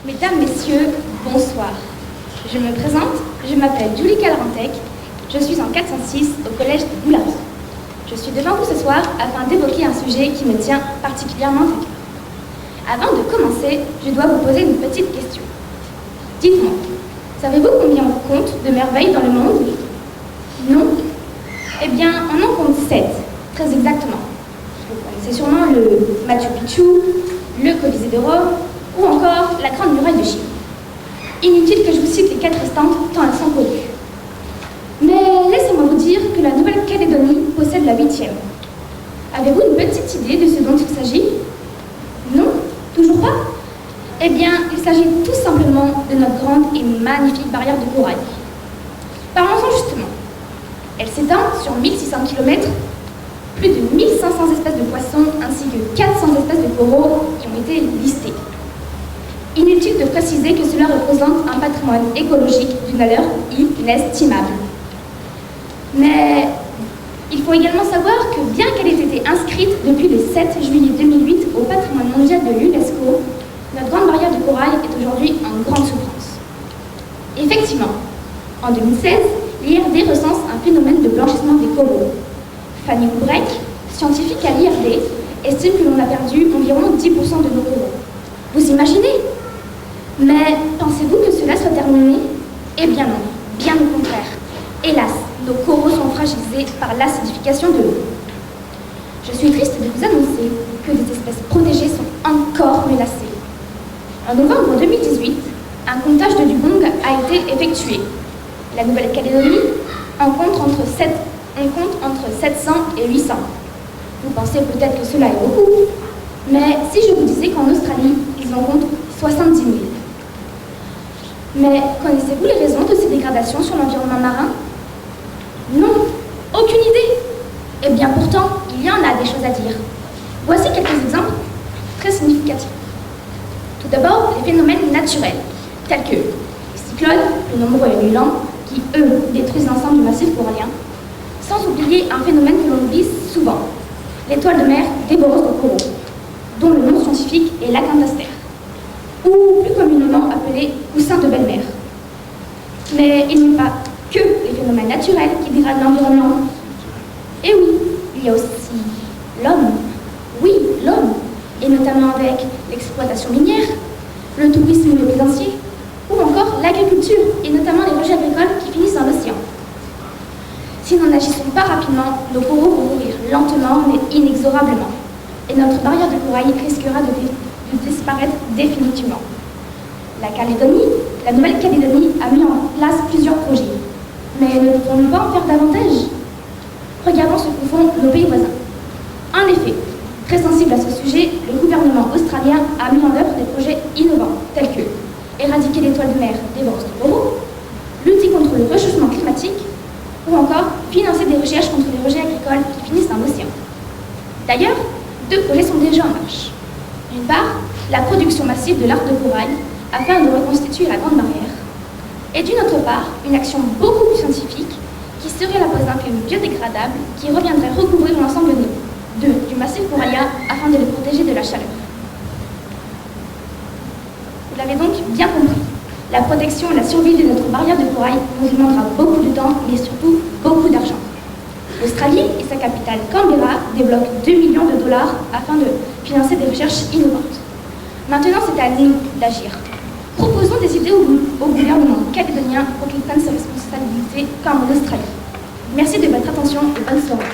Mesdames, Messieurs, bonsoir. Je me présente, je m'appelle Julie Calrantec, je suis en 406 au collège de Boulard. Je suis devant vous ce soir afin d'évoquer un sujet qui me tient particulièrement à cœur. Avant de commencer, je dois vous poser une petite question. Dites-moi, savez-vous combien on compte de merveilles dans le monde? Non? Eh bien, on en compte 7, très exactement. C'est sûrement le Machu Picchu, le Colisée de Rome, ou encore la Grande Muraille de Chine. Inutile que je vous cite les 4 restantes, tant elles sont connues. Mais laissez-moi vous dire que la Nouvelle-Calédonie possède la 8e. Avez-vous une petite idée de ce dont il s'agit? Non? Toujours pas? Eh bien, il s'agit tout simplement de notre grande et magnifique barrière de corail. Parlons-en justement. Elle s'étend sur 1600 km, plus de 1500 espèces de poissons ainsi que 400 espèces de coraux qui ont été listées. Inutile de préciser que cela représente un patrimoine écologique d'une valeur inestimable. Mais il faut également savoir que bien qu'elle ait été inscrite depuis le 7 juillet 2008 au patrimoine mondial de l'UNESCO, notre grande barrière de corail est aujourd'hui en grande souffrance. Effectivement, en 2016, l'IRD recense un phénomène de blanchissement des coraux. Fanny Oubrek, scientifique à l'IRD, estime que l'on a perdu environ 10% de nos coraux. Vous imaginez? Mais pensez-vous que cela soit terminé? Eh bien non, bien au contraire. Hélas, nos coraux sont fragilisés par l'acidification de l'eau. Je suis triste de vous annoncer que les espèces protégées sont encore menacées. En novembre 2018, un comptage de dugongs a été effectué. La Nouvelle-Calédonie en compte entre 700 et 800. Vous pensez peut-être que cela est beaucoup, mais si je vous disais qu'en Australie, ils en comptent 70 000. Mais connaissez-vous les raisons de ces dégradations sur l'environnement marin? Non, aucune idée. Eh bien pourtant, il y en a des choses à dire. Voici quelques exemples très significatifs. Tout d'abord, les phénomènes naturels, tels que les cyclones, peu nombreux et violents, qui, eux, détruisent l'ensemble du massif corallien, sans oublier un phénomène que l'on oublie souvent, l'étoile de mer dévoreuse de coraux, dont le nom scientifique est l'acanthaster, ou plus communément appelé coussin de belle-mère. Mais il n'y a pas que les phénomènes naturels qui dégradent l'environnement. Et oui, il y a aussi l'homme. Oui, l'homme, et notamment avec l'exploitation minière, le tourisme et le plaisancier, ou encore l'agriculture, et notamment les rejets agricoles qui finissent dans l'océan. Si nous n'agissons pas rapidement, nos coraux vont mourir lentement mais inexorablement, et notre barrière de corail risquera de disparaître définitivement. La Nouvelle-Calédonie a mis en place plusieurs projets, mais ne devons-nous pas en faire davantage? Regardons ce que font nos pays voisins. En effet, très sensible à ce sujet, le gouvernement australien a mis en œuvre des projets innovants, tels que éradiquer l'étoile de mer dévoreuse de coraux, lutter contre le réchauffement climatique, ou encore financer des recherches contre les rejets agricoles qui finissent dans l'océan. D'ailleurs, 2 projets sont déjà en marche. D'une part, la production massive de larves de corail afin de reconstituer la Grande Barrière, et d'une autre part, une action beaucoup plus scientifique qui serait la pose d'un film biodégradable qui reviendrait recouvrir l'ensemble du massif corallien afin de le protéger de la chaleur. Vous l'avez donc bien compris, la protection et la survie de notre barrière de corail nous demandera beaucoup de temps, mais surtout beaucoup d'argent. L'Australie et sa capitale Canberra débloquent 2 millions de dollars afin de financer des recherches innovantes. Maintenant, c'est à nous d'agir. Proposons des idées au gouvernement calédonien pour qu'il prenne ses responsabilités comme en Australie. Merci de votre attention et bonne soirée.